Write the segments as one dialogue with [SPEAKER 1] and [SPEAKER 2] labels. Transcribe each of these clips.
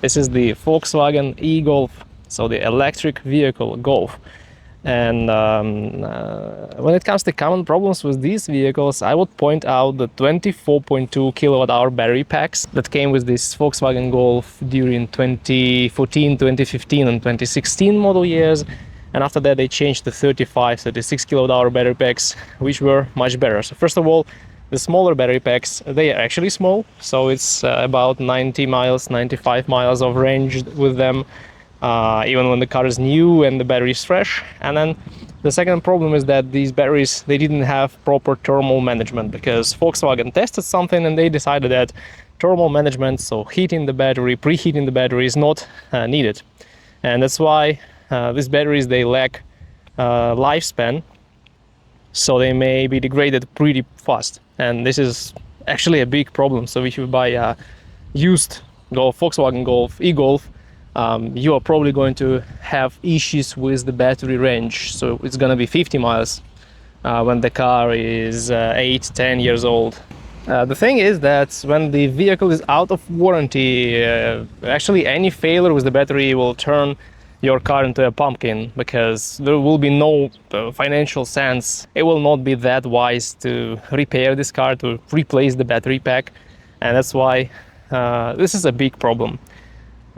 [SPEAKER 1] This is the Volkswagen e-Golf, so the electric vehicle Golf. And when it comes to common problems with these vehicles, I would point out the 24.2 kilowatt-hour battery packs that came with this Volkswagen Golf during 2014, 2015 and 2016 model years. And after that they changed to 35, 36 kilowatt-hour battery packs, which were much better. So first of all, the smaller battery packs, they are actually small, so it's about 90 miles, 95 miles of range with them. Even when the car is new and the battery is fresh. And then the second problem is that these batteries, they didn't have proper thermal management, because Volkswagen tested something and they decided that thermal management, so heating the battery, preheating the battery, is not needed. And that's why these batteries, they lack lifespan, so they may be degraded pretty fast. And this is actually a big problem. So if you buy a used Volkswagen Golf, e-Golf, you are probably going to have issues with the battery range. So it's going to be 50 miles when the car is 8-10 years old. The thing is that when the vehicle is out of warranty, actually any failure with the battery will turn your car into a pumpkin, because there will be no financial sense. It will not be that wise to repair this car, to replace the battery pack, and that's why this is a big problem.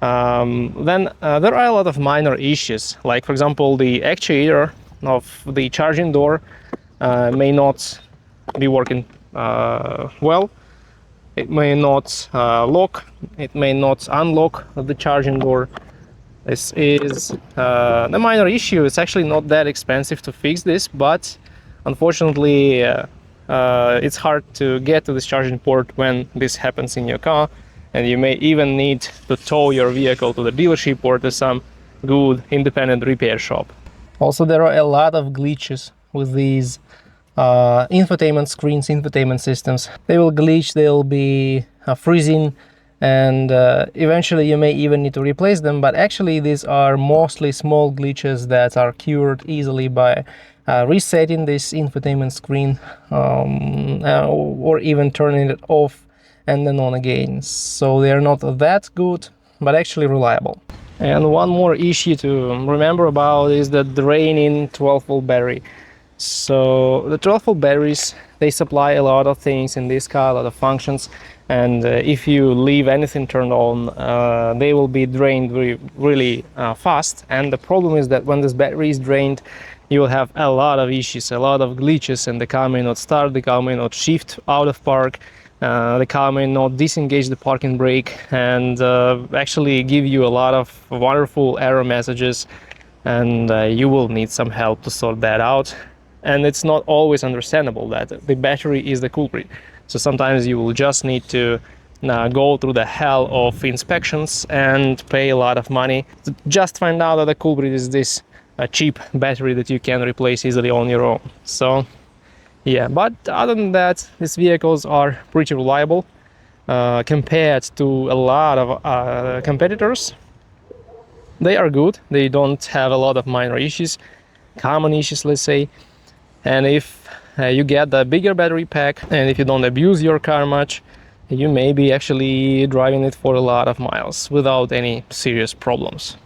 [SPEAKER 1] Then there are a lot of minor issues, like for example the actuator of the charging door may not be working well. It may not lock, it may not unlock the charging door. This is a minor issue. It's actually not that expensive to fix this, but unfortunately it's hard to get to this charging port when this happens in your car. And you may even need to tow your vehicle to the dealership or to some good independent repair shop. Also, there are a lot of glitches with these infotainment screens, infotainment systems. They will glitch, they'll be freezing, and eventually you may even need to replace them. But actually these are mostly small glitches that are cured easily by resetting this infotainment screen or even turning it off and then on again. So they are not that good, but actually reliable. And one more issue to remember about is the draining 12-volt battery. So the 12-volt batteries, they supply a lot of things in this car, a lot of functions, and if you leave anything turned on, they will be drained really fast. And the problem is that when this battery is drained, you will have a lot of issues, a lot of glitches, and the car may not start, the car may not shift out of park, the car may not disengage the parking brake, and actually give you a lot of wonderful error messages, and you will need some help to sort that out. And it's not always understandable that the battery is the culprit. So sometimes you will just need to go through the hell of inspections and pay a lot of money to just find out that the culprit is this cheap battery that you can replace easily on your own. So yeah, but other than that, these vehicles are pretty reliable compared to a lot of competitors. They are good, they don't have a lot of minor issues, common issues, let's say. And if you get the bigger battery pack, and if you don't abuse your car much, you may be actually driving it for a lot of miles without any serious problems.